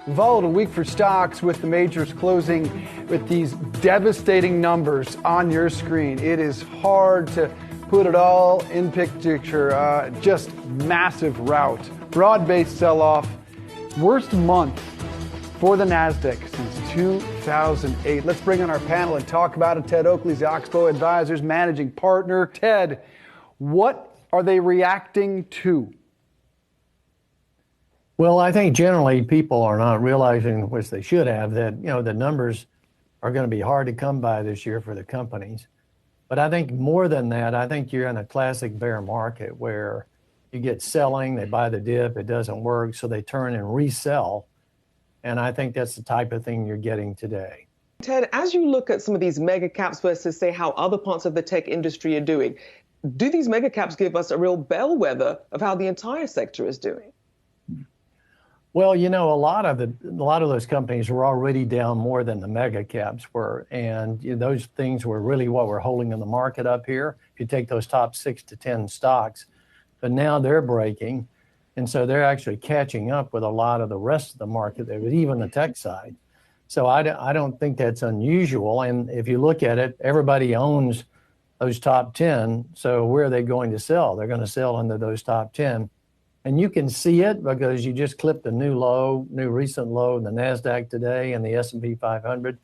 Volatile week for stocks with the majors closing with these devastating numbers on your screen. It is hard to put it all in picture. Just massive rout. Broad-based sell-off. Worst month for the NASDAQ since 2008. Let's bring on our panel and talk about it. Ted Oakley's Oxbow Advisors managing partner. Ted, what are they reacting to? Well, I think generally people are not realizing, which they should have, that the numbers are going to be hard to come by this year for the companies. But I think more than that, I think you're in a classic bear market where you get selling, they buy the dip, it doesn't work, so they turn and resell. And I think that's the type of thing you're getting today. Ted, as you look at some of these mega caps versus, say, how other parts of the tech industry are doing, do these mega caps give us a real bellwether of how the entire sector is doing? Well, a lot of those companies were already down more than the mega caps were, and those things were really what were holding in the market up here. If you take those top 6 to 10 stocks, but now they're breaking, and so they're actually catching up with a lot of the rest of the market, even the tech side. So I don't think that's unusual. And if you look at it, everybody owns those top 10. So where are they going to sell? They're going to sell into those top 10. And you can see it because you just clipped a new recent low in the NASDAQ today and the S&P 500.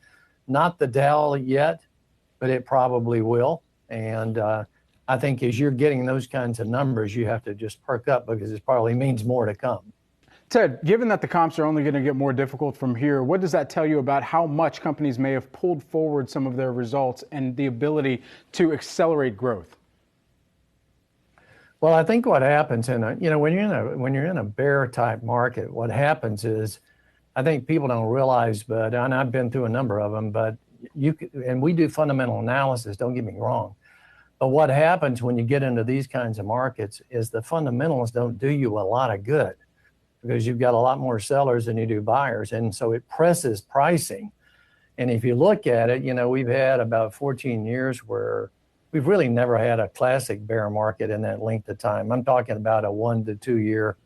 Not the Dow yet, but it probably will. And I think as you're getting those kinds of numbers, you have to just perk up because it probably means more to come. Ted, given that the comps are only going to get more difficult from here, what does that tell you about how much companies may have pulled forward some of their results and the ability to accelerate growth? Well, I think what happens when you're in a bear type market, what happens is, I think people don't realize, and I've been through a number of them, but and we do fundamental analysis, don't get me wrong. But what happens when you get into these kinds of markets is the fundamentals don't do you a lot of good because you've got a lot more sellers than you do buyers. And so it presses pricing. And if you look at it, we've had about 14 years where we've really never had a classic bear market in that length of time. I'm talking about a 1 to 2 year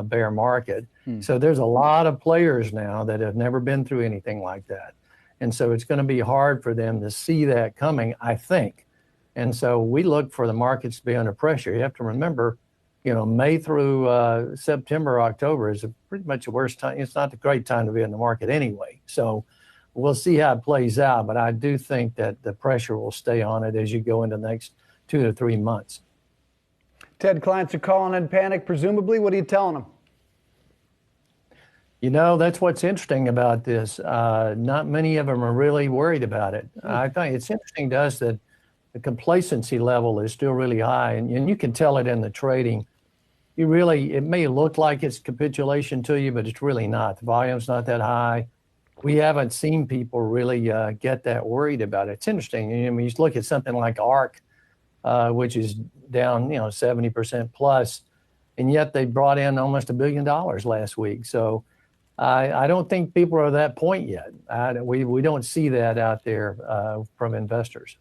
bear market. So there's a lot of players now that have never been through anything like that. And so it's going to be hard for them to see that coming, I think. And so we look for the markets to be under pressure. You have to remember, May through September, October is pretty much the worst time. It's not a great time to be in the market anyway. So we'll see how it plays out, but I do think that the pressure will stay on it as you go into the next 2 to 3 months. Ted, clients are calling in panic, presumably. What are you telling them? That's what's interesting about this. Not many of them are really worried about it. I think it's interesting to us that the complacency level is still really high, and you can tell it in the trading. It may look like it's capitulation to you, but it's really not. The volume's not that high. We haven't seen people really get that worried about it. It's interesting. You look at something like ARC, which is down, 70% plus, and yet they brought in almost $1 billion last week. So I don't think people are at that point yet. We don't see that out there from investors.